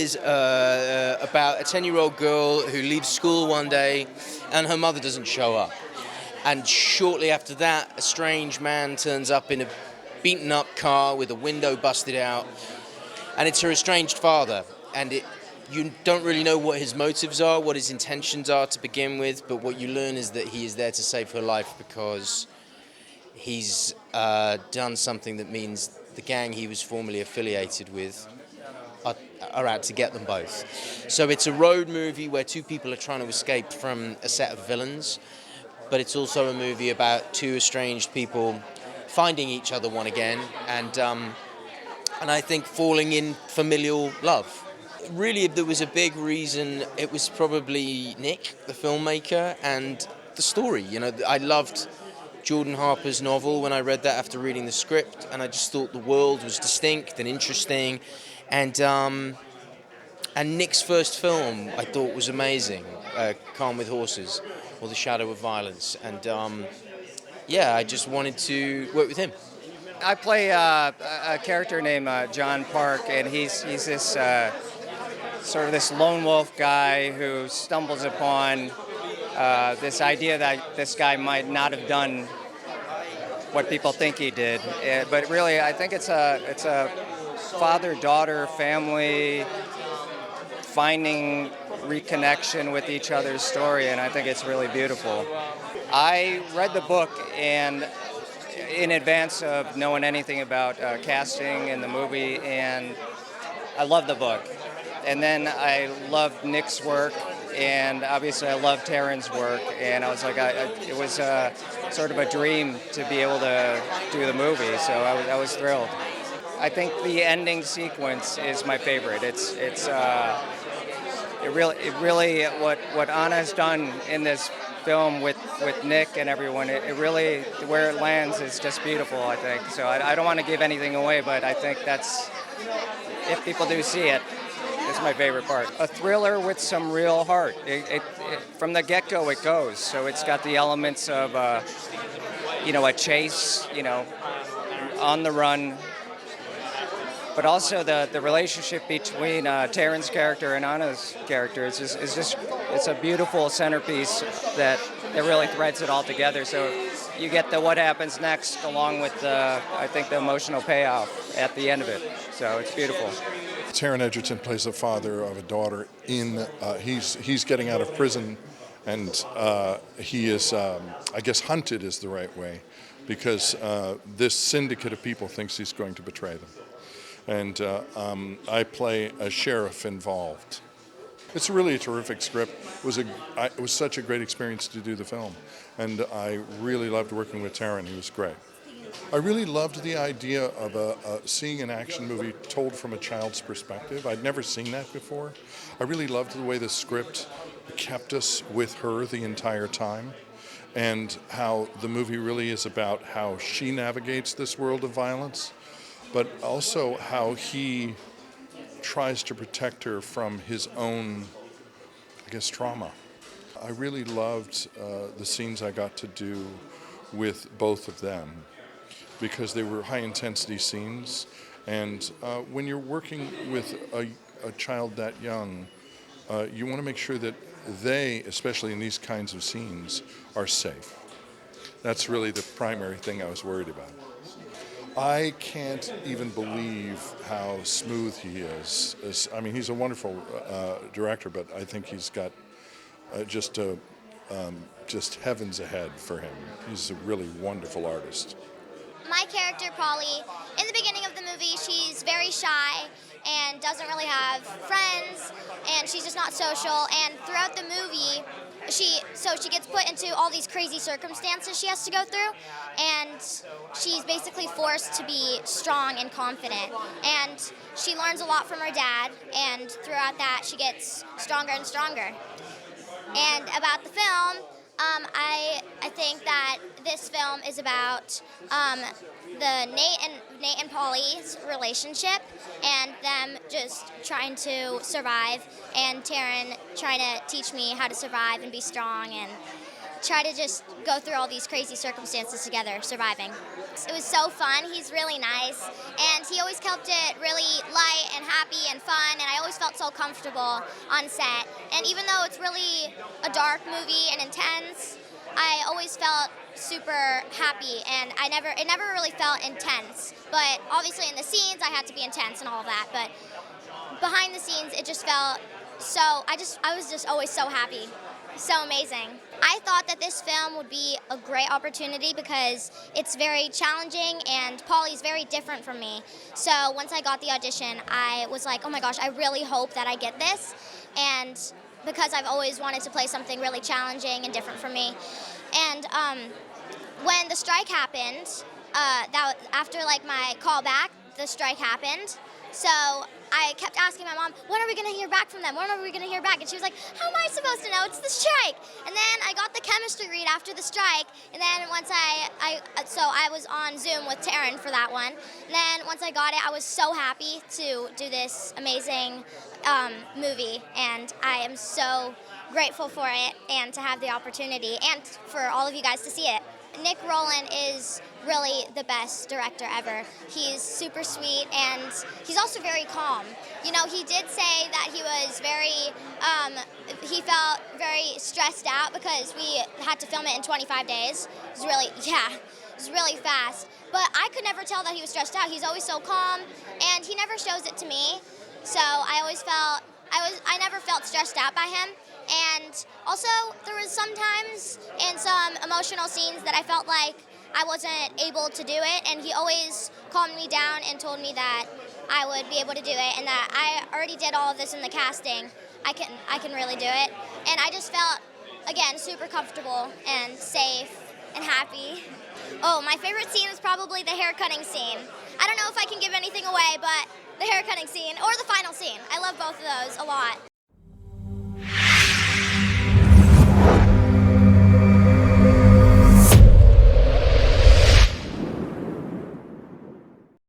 is about a 10-year-old girl who leaves school one day and her mother doesn't show up. And shortly after that, a strange man turns up in a beaten up car with a window busted out, and it's her estranged father. And you don't really know what his motives are, what his intentions are to begin with, but what you learn is that he is there to save her life because he's done something that means the gang he was formerly affiliated with are out to get them both. So it's a road movie where two people are trying to escape from a set of villains, but it's also a movie about two estranged people finding each other one again, and I think falling in familial love. Really, if there was a big reason, it was probably Nick, the filmmaker, and the story. You know, I loved Jordan Harper's novel when I read that after reading the script, and I just thought the world was distinct and interesting, and Nick's first film I thought was amazing, Calm with Horses, or The Shadow of Violence, and I just wanted to work with him. I play a character named John Park, and he's this sort of this lone wolf guy who stumbles upon this idea that this guy might not have done what people think he did. But really, I think it's a father-daughter family finding reconnection with each other's story, and I think it's really beautiful. I read the book and in advance of knowing anything about casting in the movie, and I loved the book. And then I loved Nick's work, and obviously I loved Taron's work, and I was like, it was sort of a dream to be able to do the movie, so I was thrilled. I think the ending sequence is my favorite. It really what Anna has done in this film with Nick and everyone, it really, where it lands is just beautiful, I think. So I don't want to give anything away, but I think that's, if people do see it, it's my favorite part. A thriller with some real heart. From the get-go it goes. So it's got the elements of, a chase, on the run, but also the relationship between Taron's character and Anna's character is just it's a beautiful centerpiece that really threads it all together. So you get the what happens next along with I think the emotional payoff at the end of it. So it's beautiful. Taron Egerton plays the father of a daughter he's getting out of prison, and he is, I guess hunted is the right way, because this syndicate of people thinks he's going to betray them. And I play a sheriff involved. It's really a terrific script. It was such a great experience to do the film, and I really loved working with Taron. He was great. I really loved the idea of seeing an action movie told from a child's perspective. I'd never seen that before. I really loved the way the script kept us with her the entire time, and how the movie really is about how she navigates this world of violence, but also how he tries to protect her from his own, I guess, trauma. I really loved the scenes I got to do with both of them, because they were high-intensity scenes, and when you're working with a child that young, you want to make sure that they, especially in these kinds of scenes, are safe. That's really the primary thing I was worried about. I can't even believe how smooth he is. He's a wonderful director, but I think he's got just heavens ahead for him. He's a really wonderful artist. My character, Polly, in the beginning of the movie, she's very shy and doesn't really have friends, and she's just not social. And throughout the movie, she gets put into all these crazy circumstances she has to go through, and she's basically forced to be strong and confident. And she learns a lot from her dad, and throughout that, she gets stronger and stronger. And about the film, I think that this film is about the Nate and Polly's relationship, and them just trying to survive, and Taron trying to teach me how to survive and be strong, and try to just go through all these crazy circumstances together, surviving. It was so fun. He's really nice, and he always kept it really light and happy and fun, and I always felt so comfortable on set. And even though it's really a dark movie and intense, I always felt super happy, and it never really felt intense. But obviously in the scenes I had to be intense and all of that, but behind the scenes it just felt so, I was just always so happy. So amazing. I thought that this film would be a great opportunity because it's very challenging and Polly's very different from me. So once I got the audition, I was like, oh my gosh, I really hope that I get this. And because I've always wanted to play something really challenging and different from me. And when the strike happened, after like my call back, the strike happened. So I kept asking my mom, when are we going to hear back from them? When are we going to hear back? And she was like, how am I supposed to know? It's the strike. And then I got the chemistry read after the strike. And then once so I was on Zoom with Taron for that one. And then once I got it, I was so happy to do this amazing movie. And I am so grateful for it and to have the opportunity and for all of you guys to see it. Nick Rowland is really the best director ever. He's super sweet and he's also very calm. You know, he did say that he was he felt very stressed out because we had to film it in 25 days. It was really fast. But I could never tell that he was stressed out. He's always so calm and he never shows it to me. So I never felt stressed out by him. And also, there was sometimes in some emotional scenes that I felt like I wasn't able to do it, and he always calmed me down and told me that I would be able to do it, and that I already did all of this in the casting. I can really do it. And I just felt, again, super comfortable and safe and happy. Oh, my favorite scene was probably the hair cutting scene. I don't know if I can give anything away, but the hair cutting scene or the final scene. I love both of those a lot.